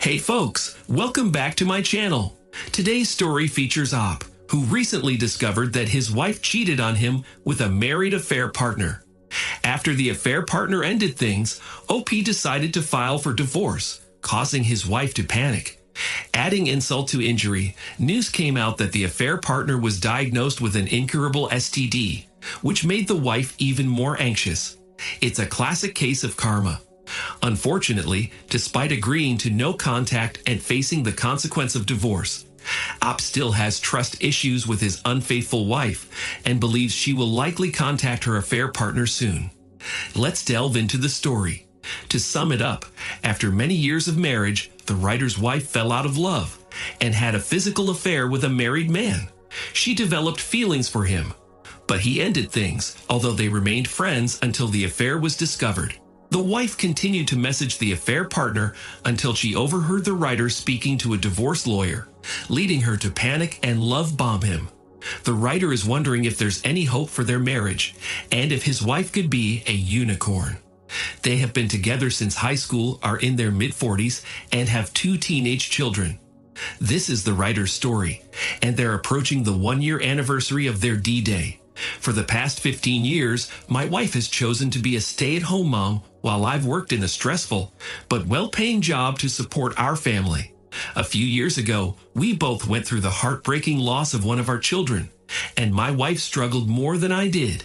Hey folks, welcome back to my channel. Today's story features Op, who recently discovered that his wife cheated on him with a married affair partner. After the affair partner ended things, OP decided to file for divorce, causing his wife to panic. Adding insult to injury, news came out that the affair partner was diagnosed with an incurable STD, which made the wife even more anxious. It's a classic case of karma. Unfortunately, despite agreeing to no contact and facing the consequence of divorce, Op still has trust issues with his unfaithful wife and believes she will likely contact her affair partner soon. Let's delve into the story. To sum it up, after many years of marriage, the writer's wife fell out of love and had a physical affair with a married man. She developed feelings for him, but he ended things, although they remained friends until the affair was discovered. The wife continued to message the affair partner until she overheard the writer speaking to a divorce lawyer, leading her to panic and love bomb him. The writer is wondering if there's any hope for their marriage and if his wife could be a unicorn. They have been together since high school, are in their mid-40s, and have 2 teenage children. This is the writer's story, and they're approaching the 1-year anniversary of their D-Day. For the past 15 years, my wife has chosen to be a stay-at-home mom while I've worked in a stressful but well-paying job to support our family. A few years ago, we both went through the heartbreaking loss of one of our children, and my wife struggled more than I did.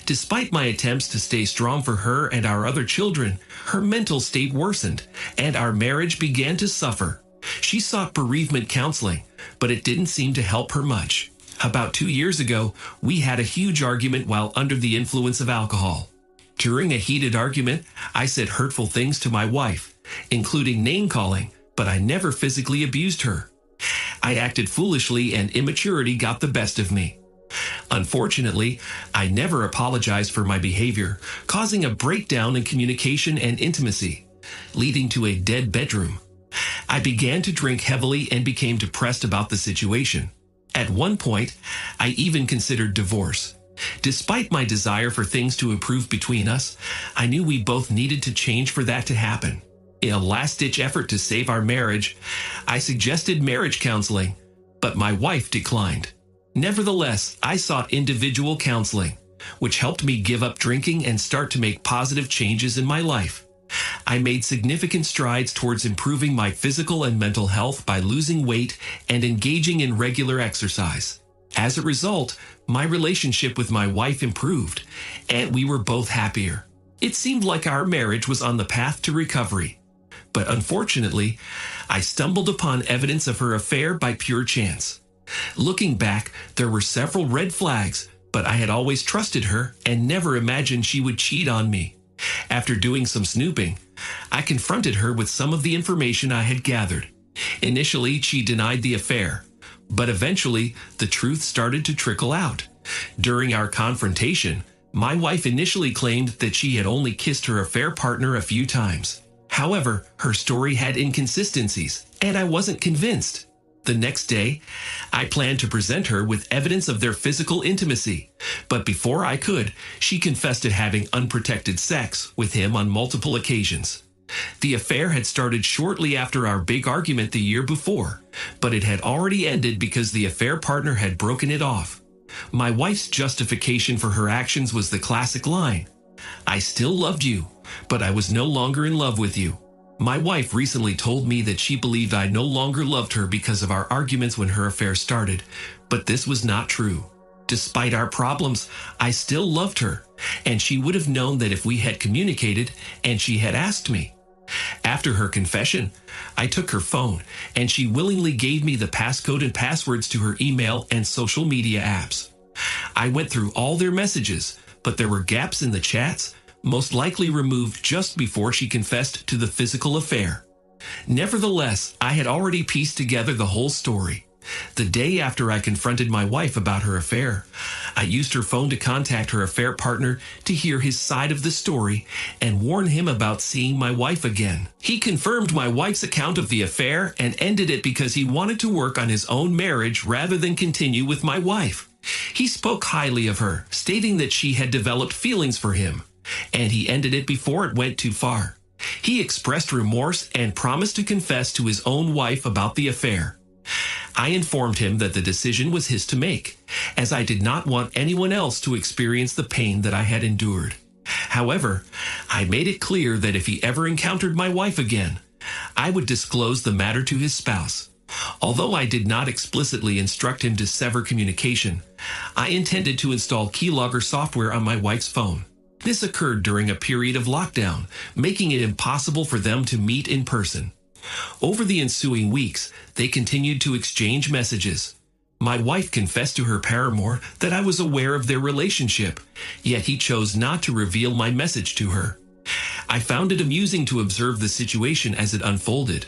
Despite my attempts to stay strong for her and our other children, her mental state worsened, and our marriage began to suffer. She sought bereavement counseling, but it didn't seem to help her much. About 2 years ago, we had a huge argument while under the influence of alcohol. During a heated argument, I said hurtful things to my wife, including name-calling, but I never physically abused her. I acted foolishly and immaturity got the best of me. Unfortunately, I never apologized for my behavior, causing a breakdown in communication and intimacy, leading to a dead bedroom. I began to drink heavily and became depressed about the situation. At one point, I even considered divorce. Despite my desire for things to improve between us, I knew we both needed to change for that to happen. In a last-ditch effort to save our marriage, I suggested marriage counseling, but my wife declined. Nevertheless, I sought individual counseling, which helped me give up drinking and start to make positive changes in my life. I made significant strides towards improving my physical and mental health by losing weight and engaging in regular exercise. As a result, my relationship with my wife improved, and we were both happier. It seemed like our marriage was on the path to recovery. But unfortunately, I stumbled upon evidence of her affair by pure chance. Looking back, there were several red flags, but I had always trusted her and never imagined she would cheat on me. After doing some snooping, I confronted her with some of the information I had gathered. Initially, she denied the affair, but eventually, the truth started to trickle out. During our confrontation, my wife initially claimed that she had only kissed her affair partner a few times. However, her story had inconsistencies, and I wasn't convinced. The next day, I planned to present her with evidence of their physical intimacy, but before I could, she confessed to having unprotected sex with him on multiple occasions. The affair had started shortly after our big argument the year before, but it had already ended because the affair partner had broken it off. My wife's justification for her actions was the classic line, "I still loved you, but I was no longer in love with you." My wife recently told me that she believed I no longer loved her because of our arguments when her affair started, but this was not true. Despite our problems, I still loved her, and she would have known that if we had communicated and she had asked me. After her confession, I took her phone, and she willingly gave me the passcode and passwords to her email and social media apps. I went through all their messages, but there were gaps in the chats, most likely removed just before she confessed to the physical affair. Nevertheless, I had already pieced together the whole story. The day after I confronted my wife about her affair, I used her phone to contact her affair partner to hear his side of the story and warn him about seeing my wife again. He confirmed my wife's account of the affair and ended it because he wanted to work on his own marriage rather than continue with my wife. He spoke highly of her, stating that she had developed feelings for him, and he ended it before it went too far. He expressed remorse and promised to confess to his own wife about the affair. I informed him that the decision was his to make, as I did not want anyone else to experience the pain that I had endured. However, I made it clear that if he ever encountered my wife again, I would disclose the matter to his spouse. Although I did not explicitly instruct him to sever communication, I intended to install keylogger software on my wife's phone. This occurred during a period of lockdown, making it impossible for them to meet in person. Over the ensuing weeks, they continued to exchange messages. My wife confessed to her paramour that I was aware of their relationship, yet he chose not to reveal my message to her. I found it amusing to observe the situation as it unfolded.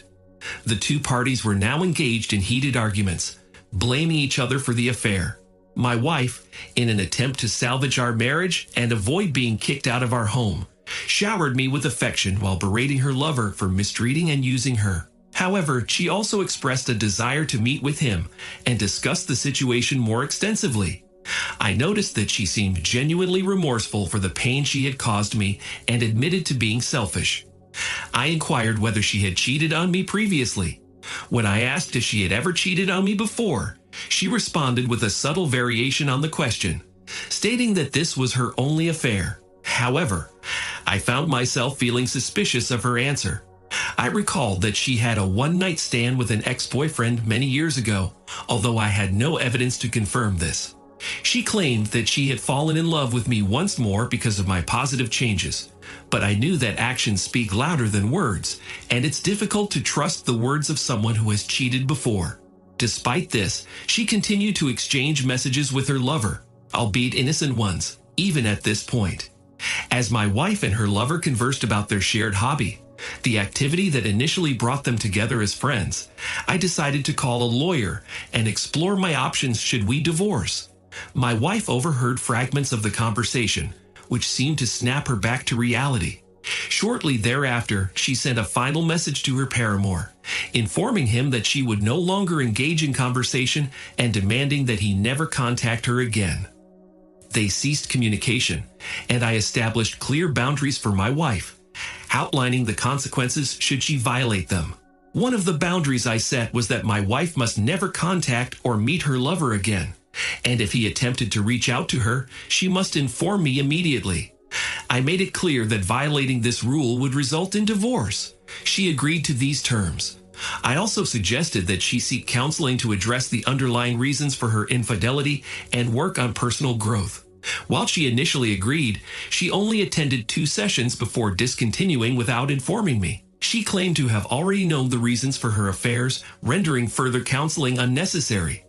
The two parties were now engaged in heated arguments, blaming each other for the affair. My wife, in an attempt to salvage our marriage and avoid being kicked out of our home, showered me with affection while berating her lover for mistreating and using her. However, she also expressed a desire to meet with him and discuss the situation more extensively. I noticed that she seemed genuinely remorseful for the pain she had caused me and admitted to being selfish. I inquired whether she had cheated on me previously. When I asked if she had ever cheated on me before, she responded with a subtle variation on the question, stating that this was her only affair. However, I found myself feeling suspicious of her answer. I recalled that she had a one-night stand with an ex-boyfriend many years ago, although I had no evidence to confirm this. She claimed that she had fallen in love with me once more because of my positive changes, but I knew that actions speak louder than words, and it's difficult to trust the words of someone who has cheated before. Despite this, she continued to exchange messages with her lover, albeit innocent ones, even at this point. As my wife and her lover conversed about their shared hobby, the activity that initially brought them together as friends, I decided to call a lawyer and explore my options should we divorce. My wife overheard fragments of the conversation, which seemed to snap her back to reality. Shortly thereafter, she sent a final message to her paramour, informing him that she would no longer engage in conversation and demanding that he never contact her again. They ceased communication, and I established clear boundaries for my wife, outlining the consequences should she violate them. One of the boundaries I set was that my wife must never contact or meet her lover again, and if he attempted to reach out to her, she must inform me immediately. I made it clear that violating this rule would result in divorce. She agreed to these terms. I also suggested that she seek counseling to address the underlying reasons for her infidelity and work on personal growth. While she initially agreed, she only attended 2 sessions before discontinuing without informing me. She claimed to have already known the reasons for her affairs, rendering further counseling unnecessary.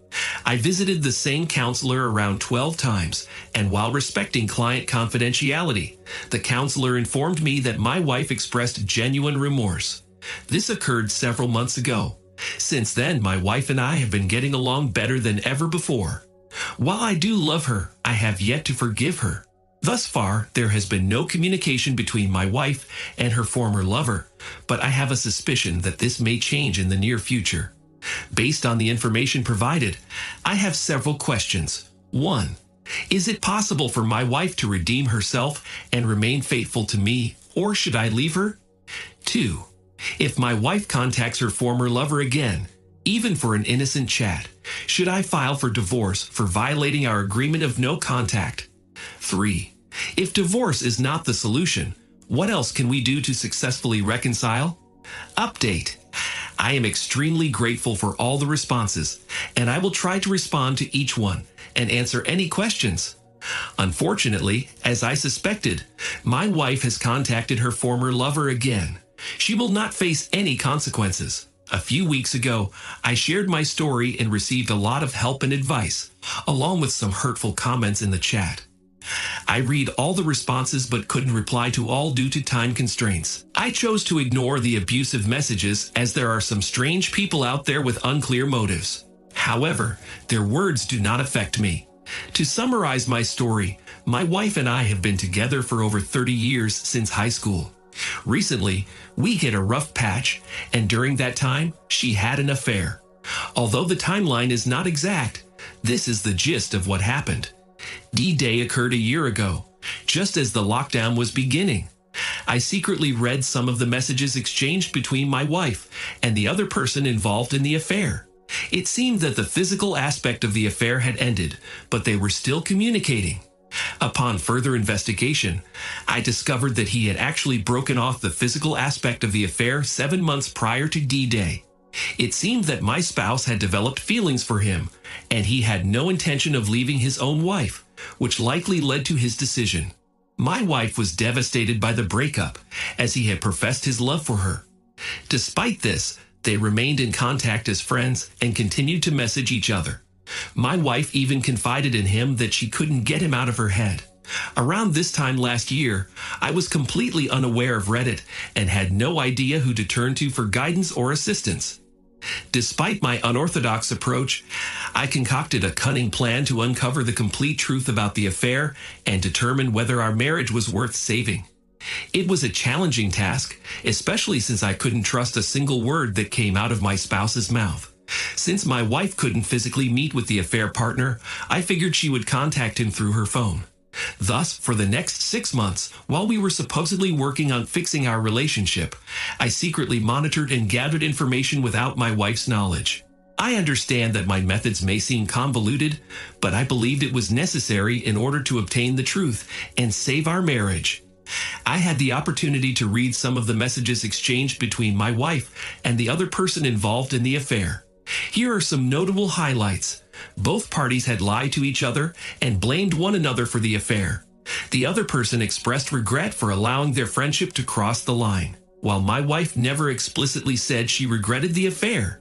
I visited the same counselor around 12 times, and while respecting client confidentiality, the counselor informed me that my wife expressed genuine remorse. This occurred several months ago. Since then, my wife and I have been getting along better than ever before. While I do love her, I have yet to forgive her. Thus far, there has been no communication between my wife and her former lover, but I have a suspicion that this may change in the near future. Based on the information provided, I have several questions. 1. Is it possible for my wife to redeem herself and remain faithful to me, or should I leave her? 2. If my wife contacts her former lover again, even for an innocent chat, should I file for divorce for violating our agreement of no contact? 3. If divorce is not the solution, what else can we do to successfully reconcile? Update. I am extremely grateful for all the responses, and I will try to respond to each one and answer any questions. Unfortunately, as I suspected, my wife has contacted her former lover again. She will not face any consequences. A few weeks ago, I shared my story and received a lot of help and advice, along with some hurtful comments in the chat. I read all the responses but couldn't reply to all due to time constraints. I chose to ignore the abusive messages as there are some strange people out there with unclear motives. However, their words do not affect me. To summarize my story, my wife and I have been together for over 30 years since high school. Recently, we hit a rough patch, and during that time, she had an affair. Although the timeline is not exact, this is the gist of what happened. D-Day occurred a year ago, just as the lockdown was beginning. I secretly read some of the messages exchanged between my wife and the other person involved in the affair. It seemed that the physical aspect of the affair had ended, but they were still communicating. Upon further investigation, I discovered that he had actually broken off the physical aspect of the affair 7 months prior to D-Day. It seemed that my spouse had developed feelings for him, and he had no intention of leaving his own wife, which likely led to his decision. My wife was devastated by the breakup, as he had professed his love for her. Despite this, they remained in contact as friends and continued to message each other. My wife even confided in him that she couldn't get him out of her head. Around this time last year, I was completely unaware of Reddit and had no idea who to turn to for guidance or assistance. Despite my unorthodox approach, I concocted a cunning plan to uncover the complete truth about the affair and determine whether our marriage was worth saving. It was a challenging task, especially since I couldn't trust a single word that came out of my spouse's mouth. Since my wife couldn't physically meet with the affair partner, I figured she would contact him through her phone. Thus, for the next 6 months, while we were supposedly working on fixing our relationship, I secretly monitored and gathered information without my wife's knowledge. I understand that my methods may seem convoluted, but I believed it was necessary in order to obtain the truth and save our marriage. I had the opportunity to read some of the messages exchanged between my wife and the other person involved in the affair. Here are some notable highlights. Both parties had lied to each other and blamed one another for the affair. The other person expressed regret for allowing their friendship to cross the line, while my wife never explicitly said she regretted the affair.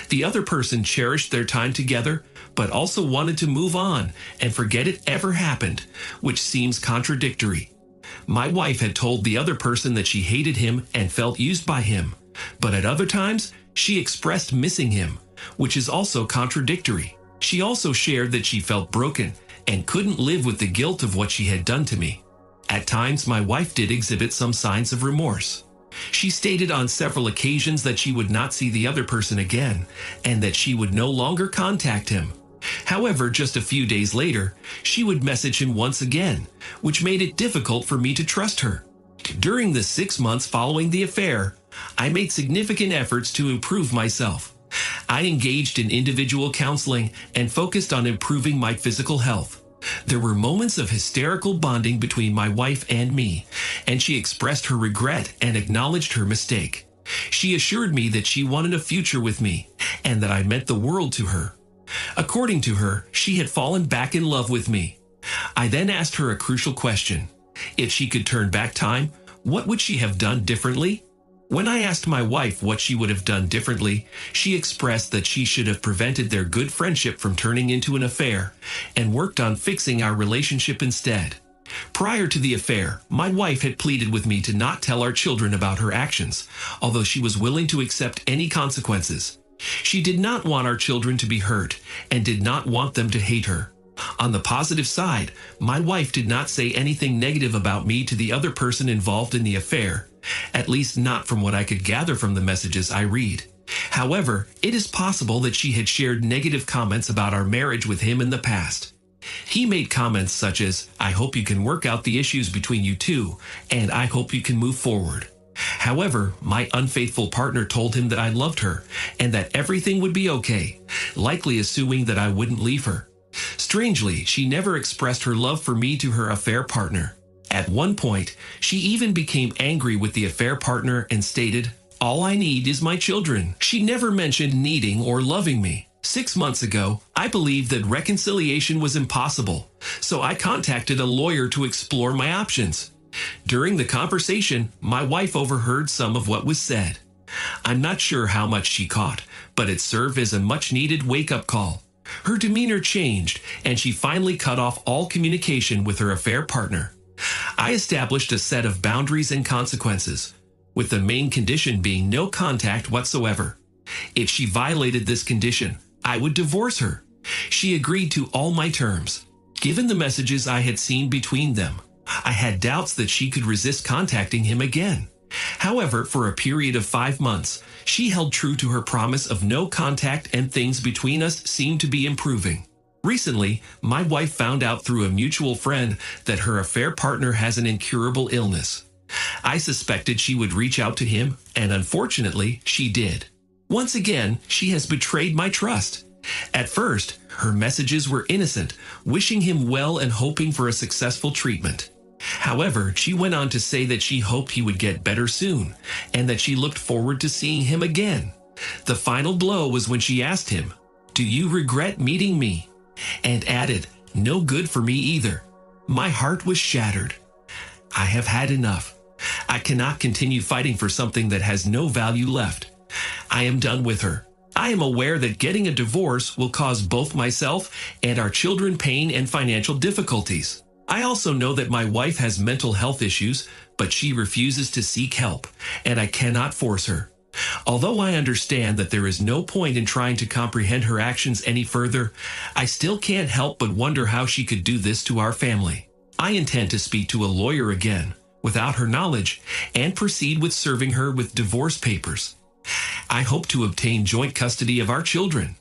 The other person cherished their time together, but also wanted to move on and forget it ever happened, which seems contradictory. My wife had told the other person that she hated him and felt used by him, but at other times, she expressed missing him, which is also contradictory. She also shared that she felt broken and couldn't live with the guilt of what she had done to me. At times, my wife did exhibit some signs of remorse. She stated on several occasions that she would not see the other person again and that she would no longer contact him. However, just a few days later, she would message him once again, which made it difficult for me to trust her. During the 6 months following the affair, I made significant efforts to improve myself. I engaged in individual counseling and focused on improving my physical health. There were moments of hysterical bonding between my wife and me, and she expressed her regret and acknowledged her mistake. She assured me that she wanted a future with me and that I meant the world to her. According to her, she had fallen back in love with me. I then asked her a crucial question. If she could turn back time, what would she have done differently? When I asked my wife what she would have done differently, she expressed that she should have prevented their good friendship from turning into an affair and worked on fixing our relationship instead. Prior to the affair, my wife had pleaded with me to not tell our children about her actions, although she was willing to accept any consequences. She did not want our children to be hurt and did not want them to hate her. On the positive side, my wife did not say anything negative about me to the other person involved in the affair, at least not from what I could gather from the messages I read. However, it is possible that she had shared negative comments about our marriage with him in the past. He made comments such as, "I hope you can work out the issues between you two, and I hope you can move forward." However, my unfaithful partner told him that I loved her and that everything would be okay, likely assuming that I wouldn't leave her. Strangely, she never expressed her love for me to her affair partner. At one point, she even became angry with the affair partner and stated, "All I need is my children." She never mentioned needing or loving me. 6 months ago, I believed that reconciliation was impossible, so I contacted a lawyer to explore my options. During the conversation, my wife overheard some of what was said. I'm not sure how much she caught, but it served as a much-needed wake-up call. Her demeanor changed, and she finally cut off all communication with her affair partner. I established a set of boundaries and consequences, with the main condition being no contact whatsoever. If she violated this condition, I would divorce her. She agreed to all my terms. Given the messages I had seen between them, I had doubts that she could resist contacting him again. However, for a period of 5 months, she held true to her promise of no contact and things between us seemed to be improving. Recently, my wife found out through a mutual friend that her affair partner has an incurable illness. I suspected she would reach out to him, and unfortunately, she did. Once again, she has betrayed my trust. At first, her messages were innocent, wishing him well and hoping for a successful treatment. However, she went on to say that she hoped he would get better soon, and that she looked forward to seeing him again. The final blow was when she asked him, "Do you regret meeting me?" and added, "No good for me either." My heart was shattered. I have had enough. I cannot continue fighting for something that has no value left. I am done with her. I am aware that getting a divorce will cause both myself and our children pain and financial difficulties. I also know that my wife has mental health issues, but she refuses to seek help, and I cannot force her. Although I understand that there is no point in trying to comprehend her actions any further, I still can't help but wonder how she could do this to our family. I intend to speak to a lawyer again, without her knowledge, and proceed with serving her with divorce papers. I hope to obtain joint custody of our children.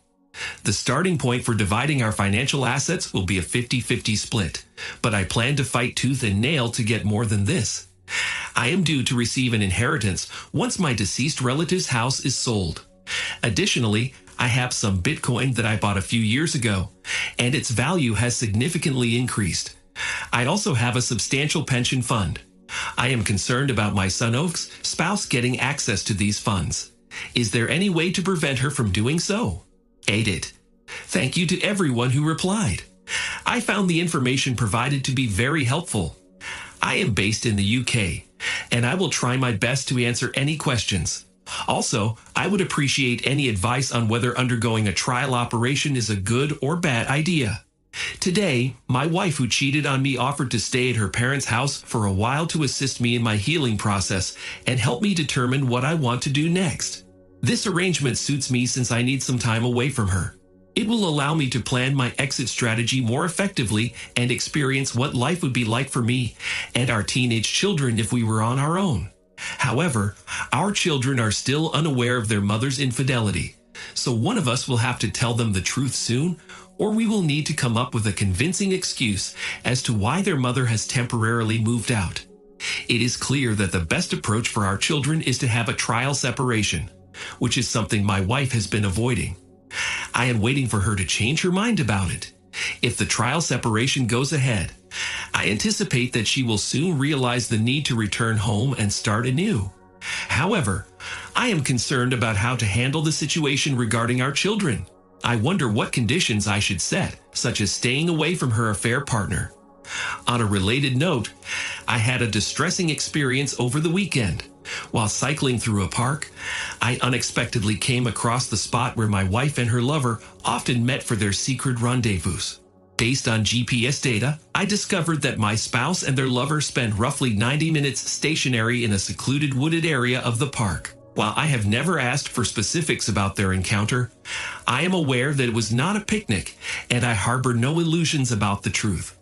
The starting point for dividing our financial assets will be a 50-50 split, but I plan to fight tooth and nail to get more than this. I am due to receive an inheritance once my deceased relative's house is sold. Additionally, I have some Bitcoin that I bought a few years ago, and its value has significantly increased. I also have a substantial pension fund. I am concerned about my son Oak's spouse getting access to these funds. Is there any way to prevent her from doing so? Ate it. Thank you to everyone who replied. I found the information provided to be very helpful. I am based in the UK, and I will try my best to answer any questions. Also, I would appreciate any advice on whether undergoing a trial operation is a good or bad idea. Today, my wife who cheated on me offered to stay at her parents' house for a while to assist me in my healing process and help me determine what I want to do next. This arrangement suits me since I need some time away from her. It will allow me to plan my exit strategy more effectively and experience what life would be like for me and our teenage children if we were on our own. However, our children are still unaware of their mother's infidelity, so one of us will have to tell them the truth soon, or we will need to come up with a convincing excuse as to why their mother has temporarily moved out. It is clear that the best approach for our children is to have a trial separation, which is something my wife has been avoiding. I am waiting for her to change her mind about it. If the trial separation goes ahead, I anticipate that she will soon realize the need to return home and start anew. However, I am concerned about how to handle the situation regarding our children. I wonder what conditions I should set, such as staying away from her affair partner. On a related note, I had a distressing experience over the weekend. While cycling through a park, I unexpectedly came across the spot where my wife and her lover often met for their secret rendezvous. Based on GPS data, I discovered that my spouse and their lover spent roughly 90 minutes stationary in a secluded wooded area of the park. While I have never asked for specifics about their encounter, I am aware that it was not a picnic, and I harbor no illusions about the truth.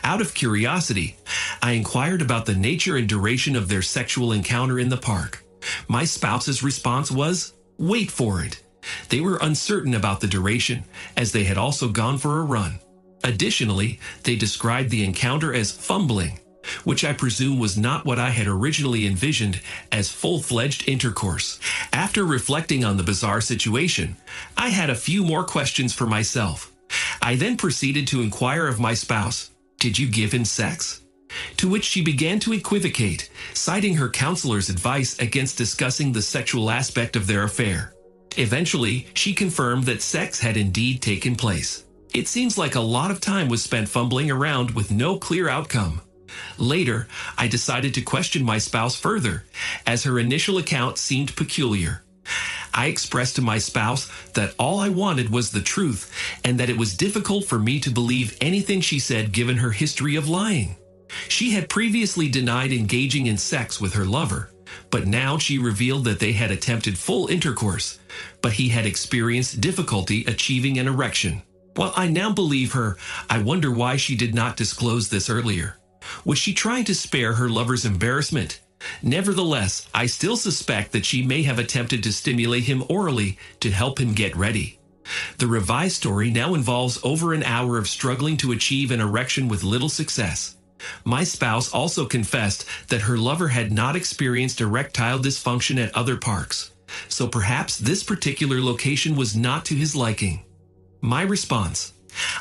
Out of curiosity, I inquired about the nature and duration of their sexual encounter in the park. My spouse's response was, "Wait for it." They were uncertain about the duration, as they had also gone for a run. Additionally, they described the encounter as fumbling, which I presume was not what I had originally envisioned as full-fledged intercourse. After reflecting on the bizarre situation, I had a few more questions for myself. I then proceeded to inquire of my spouse, "Did you give him sex?" To which she began to equivocate, citing her counselor's advice against discussing the sexual aspect of their affair. Eventually, she confirmed that sex had indeed taken place. It seems like a lot of time was spent fumbling around with no clear outcome. Later, I decided to question my spouse further, as her initial account seemed peculiar. I expressed to my spouse that all I wanted was the truth and that it was difficult for me to believe anything she said given her history of lying. She had previously denied engaging in sex with her lover, but now she revealed that they had attempted full intercourse, but he had experienced difficulty achieving an erection. While I now believe her, I wonder why she did not disclose this earlier. Was she trying to spare her lover's embarrassment? Nevertheless, I still suspect that she may have attempted to stimulate him orally to help him get ready. The revised story now involves over an hour of struggling to achieve an erection with little success. My spouse also confessed that her lover had not experienced erectile dysfunction at other parks, so perhaps this particular location was not to his liking. My response: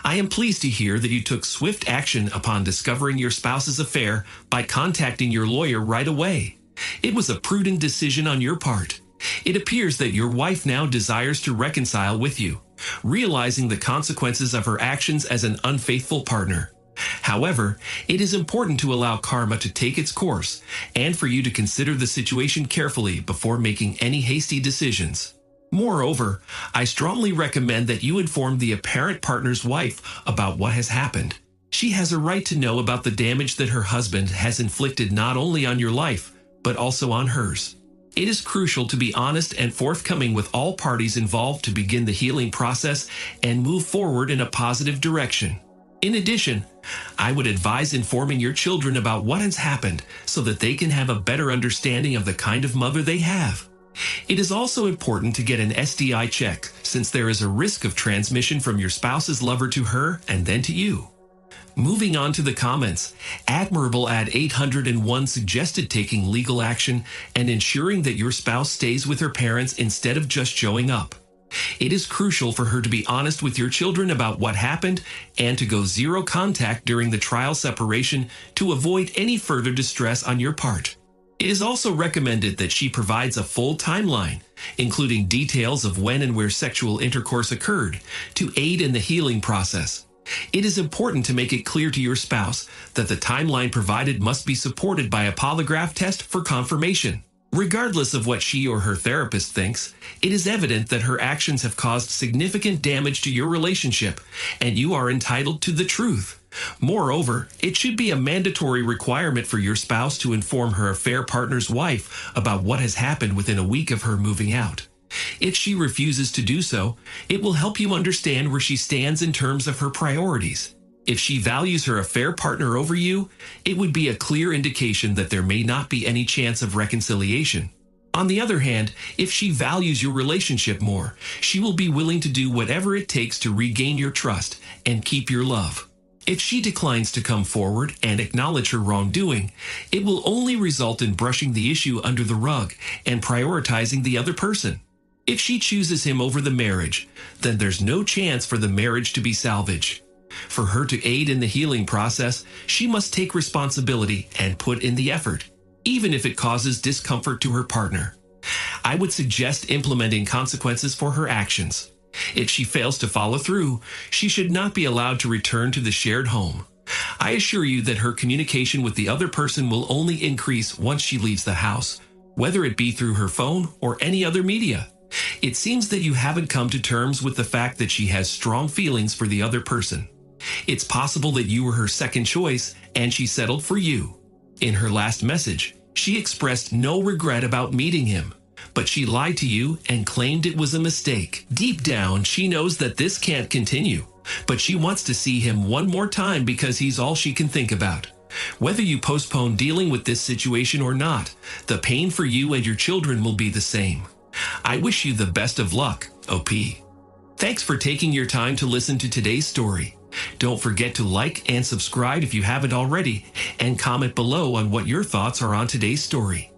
I am pleased to hear that you took swift action upon discovering your spouse's affair by contacting your lawyer right away. It was a prudent decision on your part. It appears that your wife now desires to reconcile with you, realizing the consequences of her actions as an unfaithful partner. However, it is important to allow karma to take its course and for you to consider the situation carefully before making any hasty decisions. Moreover, I strongly recommend that you inform the apparent partner's wife about what has happened. She has a right to know about the damage that her husband has inflicted not only on your life, but also on hers. It is crucial to be honest and forthcoming with all parties involved to begin the healing process and move forward in a positive direction. In addition, I would advise informing your children about what has happened so that they can have a better understanding of the kind of mother they have. It is also important to get an STI check since there is a risk of transmission from your spouse's lover to her and then to you. Moving on to the comments, Admirable at 801 suggested taking legal action and ensuring that your spouse stays with her parents instead of just showing up. It is crucial for her to be honest with your children about what happened and to go zero contact during the trial separation to avoid any further distress on your part. It is also recommended that she provides a full timeline, including details of when and where sexual intercourse occurred, to aid in the healing process. It is important to make it clear to your spouse that the timeline provided must be supported by a polygraph test for confirmation. Regardless of what she or her therapist thinks, it is evident that her actions have caused significant damage to your relationship, and you are entitled to the truth. Moreover, it should be a mandatory requirement for your spouse to inform her affair partner's wife about what has happened within a week of her moving out. If she refuses to do so, it will help you understand where she stands in terms of her priorities. If she values her affair partner over you, it would be a clear indication that there may not be any chance of reconciliation. On the other hand, if she values your relationship more, she will be willing to do whatever it takes to regain your trust and keep your love. If she declines to come forward and acknowledge her wrongdoing, it will only result in brushing the issue under the rug and prioritizing the other person. If she chooses him over the marriage, then there's no chance for the marriage to be salvaged. For her to aid in the healing process, she must take responsibility and put in the effort, even if it causes discomfort to her partner. I would suggest implementing consequences for her actions. If she fails to follow through, she should not be allowed to return to the shared home. I assure you that her communication with the other person will only increase once she leaves the house, whether it be through her phone or any other media. It seems that you haven't come to terms with the fact that she has strong feelings for the other person. It's possible that you were her second choice and she settled for you. In her last message, she expressed no regret about meeting him, but she lied to you and claimed it was a mistake. Deep down, she knows that this can't continue, but she wants to see him one more time because he's all she can think about. Whether you postpone dealing with this situation or not, the pain for you and your children will be the same. I wish you the best of luck, OP. Thanks for taking your time to listen to today's story. Don't forget to like and subscribe if you haven't already, and comment below on what your thoughts are on today's story.